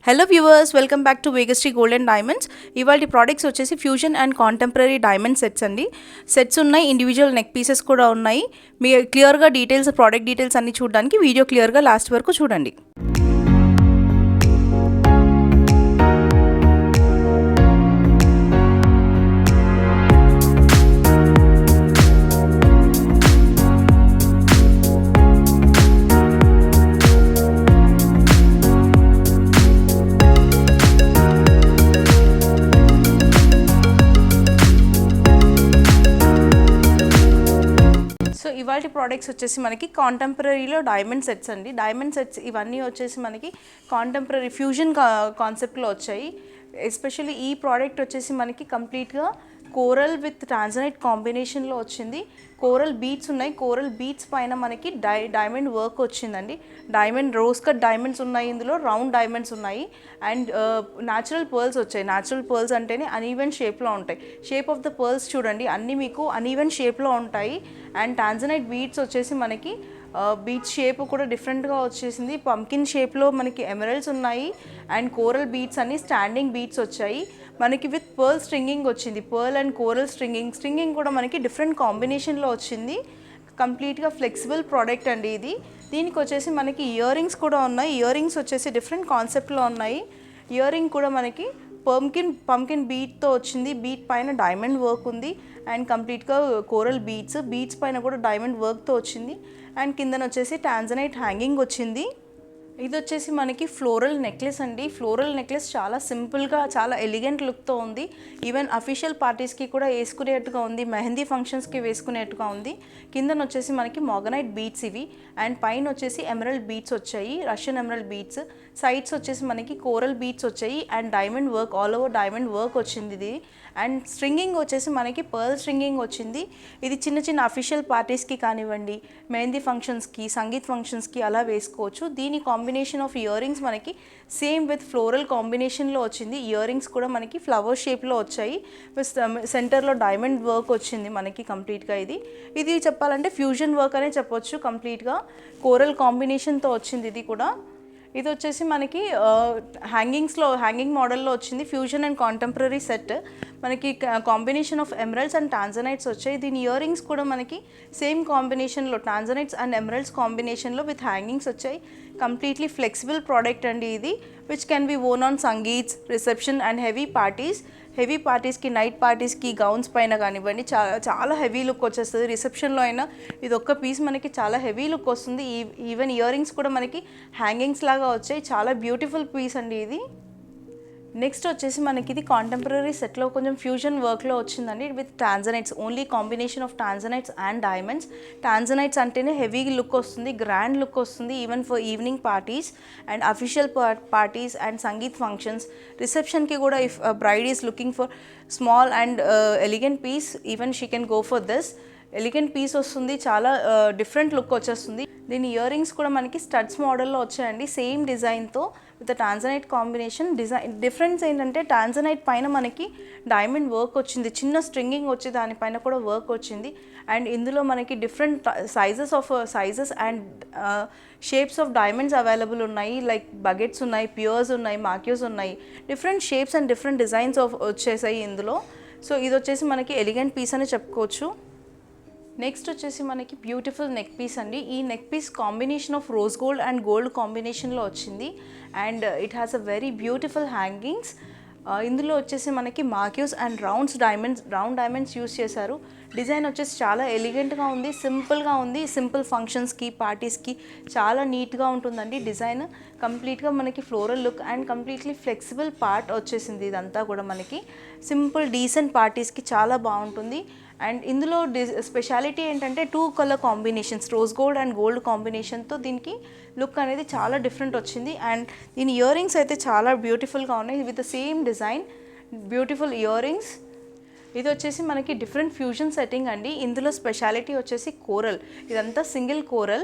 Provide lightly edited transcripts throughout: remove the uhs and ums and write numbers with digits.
Hello viewers, welcome back to Vegasri gold and diamonds. ఇవాళ products వచ్చేసి fusion and contemporary diamond sets అండి. Sets ఉన్నాయి, individual neck pieces కూడా ఉన్నాయి. మీ క్లియర్గా డీటెయిల్స్, ప్రోడక్ట్ డీటెయిల్స్ అన్ని చూడడానికి వీడియో క్లియర్గా లాస్ట్ వరకు చూడండి. సో ఇవాళ ప్రోడక్ట్స్ వచ్చేసి మనకి కాంటెంపరీలో డైమండ్ సెట్స్ అండి. డైమండ్ సెట్స్ ఇవన్నీ వచ్చేసి మనకి కాంటెంపరీ ఫ్యూజన్ కాన్సెప్ట్లో వచ్చాయి. ఎస్పెషల్లీ ఈ ప్రోడక్ట్ వచ్చేసి మనకి కంప్లీట్గా కోరల్ విత్ ట్రాన్జనైట్ కాంబినేషన్లో వచ్చింది. కోరల్ బీట్స్ ఉన్నాయి, కోరల్ బీట్స్ పైన మనకి డైమండ్ వర్క్ వచ్చిందండి. డైమండ్ రోజ్ కట్ డైమండ్స్ ఉన్నాయి, ఇందులో రౌండ్ డైమండ్స్ ఉన్నాయి అండ్ న్యాచురల్ పర్ల్స్ వచ్చాయి. న్యాచురల్ పర్ల్స్ అంటేనే అన్ఈవెన్ షేప్లో ఉంటాయి. షేప్ ఆఫ్ ద పర్ల్స్ చూడండి, అన్నీ మీకు అన్ఈవెన్ షేప్లో ఉంటాయి. అండ్ ట్రాన్జనైట్ బీట్స్ వచ్చేసి మనకి బీట్స్ షేప్ కూడా డిఫరెంట్గా వచ్చేసింది. పంకిన్ షేప్లో మనకి ఎమరల్డ్స్ ఉన్నాయి అండ్ కోరల్ బీట్స్ అన్ని స్టాండింగ్ బీట్స్ వచ్చాయి. మనకి విత్ పర్ల్ స్ట్రింగింగ్ వచ్చింది, పర్ల్ అండ్ కోరల్ స్ట్రింగింగ్ కూడా మనకి డిఫరెంట్ కాంబినేషన్లో వచ్చింది. కంప్లీట్గా ఫ్లెక్సిబుల్ ప్రోడక్ట్ అండి ఇది. దీనికి వచ్చేసి మనకి ఇయర్ రింగ్స్ కూడా ఉన్నాయి. ఇయర్ రింగ్స్ వచ్చేసి డిఫరెంట్ కాన్సెప్ట్లో ఉన్నాయి. ఇయర్ రింగ్ కూడా మనకి పంకిన్ బీట్తో వచ్చింది. బీట్ పైన డైమండ్ వర్క్ ఉంది అండ్ కంప్లీట్గా కోరల్ బీట్స్ పైన కూడా డైమండ్ వర్క్తో వచ్చింది. అండ్ కిందన వచ్చేసి టాంజనైట్ హ్యాంగింగ్ వచ్చింది. ఇది వచ్చేసి మనకి ఫ్లోరల్ నెక్లెస్ అండి. ఫ్లోరల్ నెక్లెస్ చాలా సింపుల్గా, చాలా ఎలిగెంట్ లుక్తో ఉంది. ఈవెన్ అఫీషియల్ పార్టీస్కి కూడా వేసుకునేట్టుగా ఉంది, మెహందీ ఫంక్షన్స్కి వేసుకునేట్టుగా ఉంది. కిందన వచ్చేసి మనకి మోగనైట్ బీట్స్ ఇవి అండ్ పైన వచ్చేసి ఎమరల్డ్ బీట్స్ వచ్చాయి, రష్యన్ ఎమరల్డ్ బీట్స్. సైడ్స్ వచ్చేసి మనకి కోరల్ బీట్స్ వచ్చాయి and diamond work, all over diamond work వచ్చింది ఇది. అండ్ స్ట్రింగింగ్ వచ్చేసి మనకి పర్ల్ స్ట్రింగింగ్ వచ్చింది. ఇది చిన్న చిన్న అఫీషియల్ పార్టీస్కి కానివ్వండి, మెహందీ ఫంక్షన్స్కి, సంగీత్ ఫంక్షన్స్కి అలా వేసుకోవచ్చు. దీని కాంబినేషన్ ఆఫ్ ఇయర్ రింగ్స్ మనకి సేమ్ విత్ ఫ్లోరల్ కాంబినేషన్లో వచ్చింది. ఇయర్ రింగ్స్ కూడా మనకి ఫ్లవర్ షేప్లో వచ్చాయి. సెంటర్లో డైమండ్ వర్క్ వచ్చింది మనకి కంప్లీట్గా. ఇది చెప్పాలంటే ఫ్యూజన్ వర్క్ అనే చెప్పొచ్చు. కంప్లీట్గా కోరల్ కాంబినేషన్తో వచ్చింది ఇది కూడా. ఇది వచ్చేసి మనకి హ్యాంగింగ్ మోడల్లో వచ్చింది. ఫ్యూజన్ అండ్ కాంటెంపరీ సెట్ మనకి combination of emeralds and tanzanites వచ్చాయి. దీని ఇయర్ రింగ్స్ కూడా మనకి సేమ్ కాంబినేషన్లో టాంజనైట్స్ అండ్ ఎమరల్డ్స్ కాంబినేషన్లో విత్ హ్యాంగింగ్స్ వచ్చాయి. కంప్లీట్లీ ఫ్లెక్సిబుల్ ప్రోడక్ట్ అండి ఇది, which can be worn on sangeets, reception and heavy పార్టీస్కి, నైట్ పార్టీస్కి, గౌన్స్ పైన కానివ్వండి చాలా హెవీ లుక్ వచ్చేస్తుంది. రిసెప్షన్లో అయినా ఇది ఒక్క పీస్ మనకి చాలా హెవీ లుక్ వస్తుంది. ఈవెన్ ఇయర్ రింగ్స్ కూడా మనకి హ్యాంగింగ్స్ లాగా వచ్చాయి. చాలా బ్యూటిఫుల్ పీస్ అండి ఇది. నెక్స్ట్ వచ్చేసి మనకి ఇది కాంటెంపరీ సెట్లో కొంచెం ఫ్యూజన్ వర్క్లో వచ్చిందండి with tanzanites. Only combination of tanzanites and diamonds. Tanzanites అంటేనే హెవీ లుక్ వస్తుంది, గ్రాండ్ లుక్ వస్తుంది even for evening parties and official parties and sangeet functions. రిసెప్షన్కి కూడా if bride is looking for small and elegant piece, even she can go for this. Elegant piece వస్తుంది, చాలా different look వచ్చేస్తుంది. దీని ear rings కూడా మనకి studs మోడల్లో వచ్చాయండి, సేమ్ డిజైన్తో విత్ టాంజనైట్ కాంబినేషన్. డిఫరెన్స్ ఏంటంటే టాంజనైట్ పైన మనకి డైమండ్ వర్క్ వచ్చింది, చిన్న స్ట్రింగింగ్ వచ్చి దానిపైన కూడా వర్క్ వచ్చింది. అండ్ ఇందులో మనకి different sizes and shapes of diamonds available ఉన్నాయి. లైక్ బకెట్స్ ఉన్నాయి, ప్యూర్స్ ఉన్నాయి, మాక్యూస్ ఉన్నాయి. Different shapes and different designs వచ్చేసాయి ఇందులో. సో ఇది వచ్చేసి మనకి ఎలిగెంట్ పీస్ అని చెప్పుకోవచ్చు. నెక్స్ట్ వచ్చేసి మనకి బ్యూటిఫుల్ నెక్ పీస్ అండి. ఈ neck piece combination of rose gold and gold కాంబినేషన్లో వచ్చింది and it has a very beautiful hangings. ఇందులో వచ్చేసి మనకి marquise and round diamonds use చేశారు. డిజైన్ వచ్చేసి చాలా ఎలిగెంట్గా ఉంది, సింపుల్గా ఉంది. సింపుల్ ఫంక్షన్స్కి, పార్టీస్కి చాలా నీట్గా ఉంటుందండి డిజైన్. కంప్లీట్గా మనకి floral look and completely flexible part వచ్చేసింది. ఇదంతా కూడా మనకి సింపుల్ డీసెంట్ పార్టీస్కి చాలా బాగుంటుంది. అండ్ ఇందులో స్పెషాలిటీ ఏంటంటే 2 colour combinations, rose gold and gold కాంబినేషన్తో దీనికి లుక్ అనేది చాలా డిఫరెంట్ వచ్చింది. అండ్ దీని ఇయర్ రింగ్స్ అయితే చాలా బ్యూటిఫుల్గా ఉన్నాయి with the same design, beautiful ear rings. ఇది వచ్చేసి మనకి డిఫరెంట్ ఫ్యూజన్ సెట్టింగ్ అండి. ఇందులో స్పెషాలిటీ వచ్చేసి కోరల్. ఇదంతా సింగిల్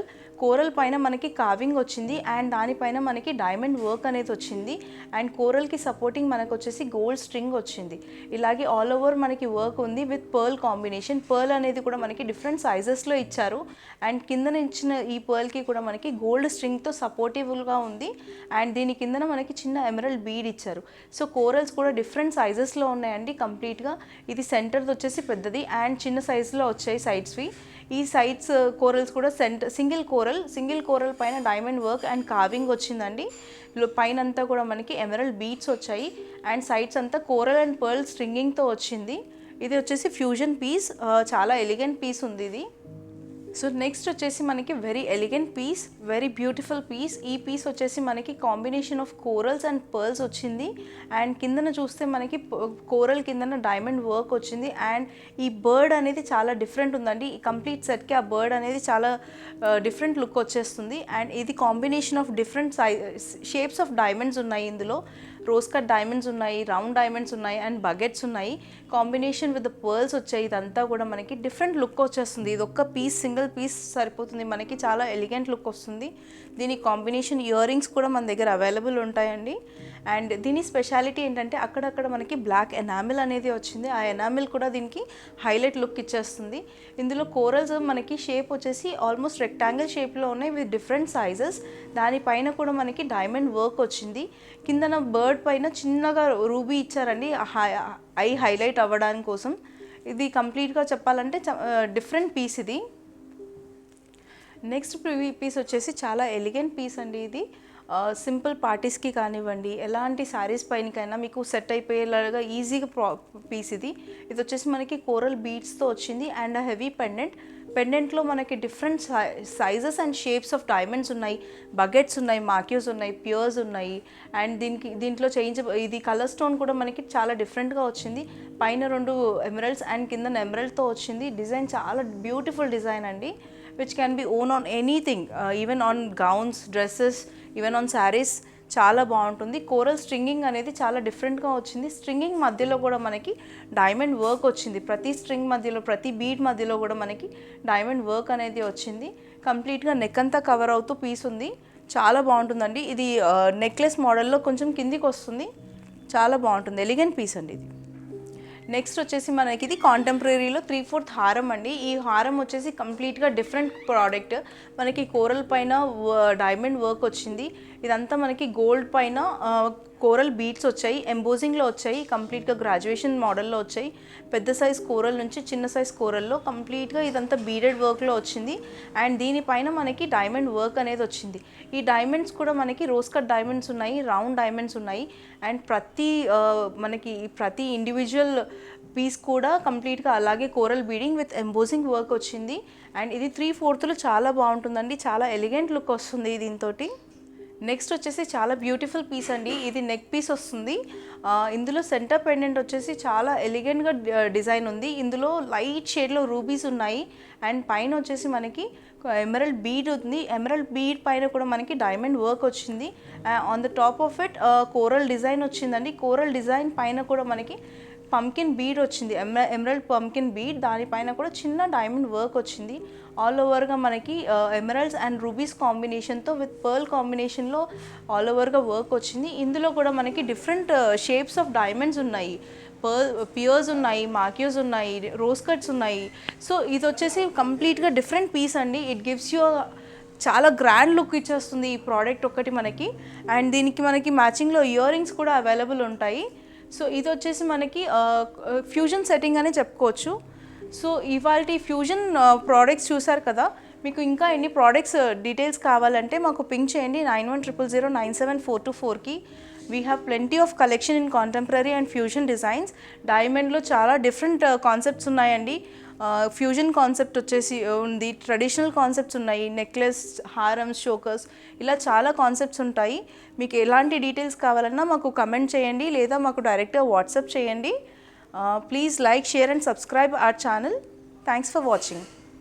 కోరల్ పైన మనకి కార్వింగ్ వచ్చింది అండ్ దానిపైన మనకి డైమండ్ వర్క్ అనేది వచ్చింది అండ్ కోరల్కి సపోర్టింగ్ మనకు వచ్చేసి గోల్డ్ స్ట్రింగ్ వచ్చింది. ఇలాగే ఆల్ ఓవర్ మనకి వర్క్ ఉంది విత్ పర్ల్ కాంబినేషన్. పర్ల్ అనేది కూడా మనకి డిఫరెంట్ సైజెస్లో ఇచ్చారు అండ్ కిందన ఇచ్చిన ఈ పర్ల్కి కూడా మనకి గోల్డ్ స్ట్రింగ్తో సపోర్టివ్గా ఉంది అండ్ దీని కిందన మనకి చిన్న ఎమరల్డ్ బీడ్ ఇచ్చారు. సో కోరల్స్ కూడా డిఫరెంట్ సైజెస్లో ఉన్నాయండి కంప్లీట్గా. ఇది సెంటర్ది వచ్చేసి పెద్దది అండ్ చిన్న సైజులో వచ్చాయి సైడ్స్వి. ఈ సైడ్స్ కోరల్స్ కూడా సింగిల్ కోరల్ పైన డైమండ్ వర్క్ అండ్ కార్వింగ్ వచ్చిందండి. పైన అంతా కూడా మనకి ఎమరల్డ్ బీడ్స్ వచ్చాయి అండ్ సైడ్స్ అంతా కోరల్ అండ్ పర్ల్ స్ట్రింగింగ్తో వచ్చింది. ఇది వచ్చేసి ఫ్యూజన్ పీస్, చాలా ఎలిగెంట్ పీస్ ఉంది ఇది. సో నెక్స్ట్ వచ్చేసి మనకి very elegant piece, very beautiful piece. ఈ పీస్ వచ్చేసి మనకి combination of corals and pearls వచ్చింది అండ్ కిందన చూస్తే మనకి కోరల్ కిందన డైమండ్ వర్క్ వచ్చింది అండ్ ఈ బర్డ్ అనేది చాలా డిఫరెంట్ ఉందండి. ఈ కంప్లీట్ సెట్కి ఆ బర్డ్ అనేది చాలా డిఫరెంట్ లుక్ వచ్చేస్తుంది అండ్ ఇది combination of different shapes of diamonds ఉన్నాయి. ఇందులో రోజ్ కట్ డైమండ్స్ ఉన్నాయి, రౌండ్ డైమండ్స్ ఉన్నాయి అండ్ బకెట్స్ ఉన్నాయి. కాంబినేషన్ విత్ ద పర్ల్స్ వచ్చాయి. ఇదంతా కూడా మనకి డిఫరెంట్ లుక్ వచ్చేస్తుంది. ఇది ఒక్క పీస్, సింగిల్ పీస్ సరిపోతుంది మనకి, చాలా ఎలిగెంట్ లుక్ వస్తుంది. దీని కాంబినేషన్ ఇయర్ రింగ్స్ కూడా మన దగ్గర అవైలబుల్ ఉంటాయండి. అండ్ దీని స్పెషాలిటీ ఏంటంటే అక్కడక్కడ మనకి బ్లాక్ ఎనామిల్ అనేది వచ్చింది. ఆ ఎనామిల్ కూడా దీనికి హైలైట్ లుక్ ఇచ్చేస్తుంది. ఇందులో కోరల్స్ మనకి షేప్ వచ్చేసి ఆల్మోస్ట్ రెక్టాంగిల్ షేప్లో ఉన్నాయి విత్ డిఫరెంట్ సైజెస్. దానిపైన కూడా మనకి డైమండ్ వర్క్ వచ్చింది. కిందన బర్డ్ పైన చిన్నగా రూబీ ఇచ్చారండి ఐ హైలైట్ అవ్వడానికి కోసం. ఇది కంప్లీట్గా చెప్పాలంటే డిఫరెంట్ పీస్ ఇది. నెక్స్ట్ పీస్ వచ్చేసి చాలా ఎలిగెంట్ పీస్ అండి. ఇది సింపుల్ పార్టీస్కి కానివ్వండి, ఎలాంటి శారీస్ పైనకైనా మీకు సెట్ అయిపోయేలాగా ఈజీగా పీస్ ఇది. ఇది వచ్చేసి మనకి కోరల్ బీడ్స్తో వచ్చింది అండ్ హెవీ పెండెంట్లో మనకి different sizes and shapes of diamonds ఉన్నాయి, బకెట్స్ ఉన్నాయి, మాక్యూస్ ఉన్నాయి, ప్యూర్స్ ఉన్నాయి అండ్ దీంట్లో ఇది కలర్ స్టోన్ కూడా మనకి చాలా డిఫరెంట్గా వచ్చింది. పైన 2 ఎమరల్డ్స్ అండ్ కింద ఎమరల్డ్తో వచ్చింది. డిజైన్ చాలా బ్యూటిఫుల్ డిజైన్ అండి, which can be worn on anything, even on gowns, dresses, even on sarees. చాలా బాగుంటుంది. కోరల్ స్ట్రింగింగ్ అనేది చాలా డిఫరెంట్గా వచ్చింది. స్ట్రింగింగ్ మధ్యలో కూడా మనకి డైమండ్ వర్క్ వచ్చింది. ప్రతి స్ట్రింగ్ మధ్యలో, ప్రతి బీడ్ మధ్యలో కూడా మనకి డైమండ్ వర్క్ అనేది వచ్చింది. కంప్లీట్గా నెక్ అంతా కవర్ అవుతూ పీస్ ఉంది. చాలా బాగుంటుందండి. ఇది నెక్లెస్ మోడల్లో కొంచెం కిందికి వస్తుంది. చాలా బాగుంటుంది. ఎలిగెంట్ పీస్ అండి ఇది. నెక్స్ట్ వచ్చేసి మనకి ఇది కాంటెంపరీలో 3/4 హారం అండి. ఈ హారం వచ్చేసి కంప్లీట్గా డిఫరెంట్ ప్రోడక్ట్. మనకి కోరల్ పైన డైమండ్ వర్క్ వచ్చింది. ఇదంతా మనకి గోల్డ్ పైన కోరల్ బీడ్స్ వచ్చాయి, ఎంబోజింగ్లో వచ్చాయి, కంప్లీట్గా గ్రాడ్యుయేషన్ మోడల్లో వచ్చాయి. పెద్ద సైజ్ కోరల్ నుంచి చిన్న సైజ్ కోరల్లో కంప్లీట్గా ఇదంతా బీడెడ్ వర్క్లో వచ్చింది అండ్ దీనిపైన మనకి డైమండ్ వర్క్ అనేది వచ్చింది. ఈ డైమండ్స్ కూడా మనకి రోజ్ కట్ డైమండ్స్ ఉన్నాయి, రౌండ్ డైమండ్స్ ఉన్నాయి అండ్ ప్రతి ఇండివిజువల్ పీస్ కూడా కంప్లీట్గా అలాగే coral beading with embossing work వచ్చింది అండ్ ఇది 3/4 చాలా బాగుంటుందండి. చాలా ఎలిగెంట్ లుక్ వస్తుంది దీంతో. నెక్స్ట్ వచ్చేసి చాలా బ్యూటిఫుల్ పీస్ అండి. ఇది నెక్ పీస్ వస్తుంది. ఇందులో సెంటర్ పెండెంట్ వచ్చేసి చాలా ఎలిగెంట్గా డిజైన్ ఉంది. ఇందులో లైట్ షేడ్లో రూబీస్ ఉన్నాయి అండ్ పైన వచ్చేసి మనకి ఎమరల్డ్ బీడ్ ఉంది. ఎమరల్డ్ బీడ్ పైన కూడా మనకి డైమండ్ వర్క్ వచ్చింది. On the top of it coral design వచ్చిందండి. కోరల్ డిజైన్ పైన కూడా మనకి పంకిన్ బీడ్ వచ్చింది, ఎమరల్డ్ పంకిన్ బీడ్. దానిపైన కూడా చిన్న డైమండ్ వర్క్ వచ్చింది. ఆల్ ఓవర్గా మనకి ఎమరల్డ్స్ అండ్ రూబీస్ కాంబినేషన్తో విత్ పర్ల్ కాంబినేషన్లో ఆల్ ఓవర్గా వర్క్ వచ్చింది. ఇందులో కూడా మనకి డిఫరెంట్ షేప్స్ ఆఫ్ డైమండ్స్ ఉన్నాయి, పియర్స్ ఉన్నాయి, మాక్యూస్ ఉన్నాయి, రోజ్ కట్స్ ఉన్నాయి. సో ఇది వచ్చేసి కంప్లీట్గా డిఫరెంట్ పీస్ అండి. ఇట్ గివ్స్ యూ చాలా గ్రాండ్ లుక్ ఇచ్చేస్తుంది ఈ ప్రోడక్ట్ ఒకటి మనకి. అండ్ దీనికి మనకి మ్యాచింగ్లో ఇయర్ రింగ్స్ కూడా అవైలబుల్ ఉంటాయి. సో ఇది వచ్చేసి మనకి ఫ్యూజన్ సెట్టింగ్ అని చెప్పుకోవచ్చు. సో ఇవాళ ఫ్యూజన్ ప్రోడక్ట్స్ చూసారు కదా. మీకు ఇంకా ఎన్ని ప్రోడక్ట్స్ డీటెయిల్స్ కావాలంటే మాకు పింక్ చేయండి 9100097424కి. We have plenty of collection in contemporary and fusion designs. డైమండ్లో చాలా డిఫరెంట్ కాన్సెప్ట్స్ ఉన్నాయండి. ఫ్యూజన్ కాన్సెప్ట్ వచ్చేసి ఉంది, ట్రెడిషనల్ కాన్సెప్ట్స్ ఉన్నాయి, నెక్లెస్, హారమ్స్, చోకర్స్, ఇలా చాలా కాన్సెప్ట్స్ ఉంటాయి. మీకు ఎలాంటి డీటెయిల్స్ కావాలన్నా మాకు కమెంట్ చేయండి లేదా మాకు డైరెక్ట్గా వాట్సాప్ చేయండి. Please like, share and subscribe our channel. Thanks for watching.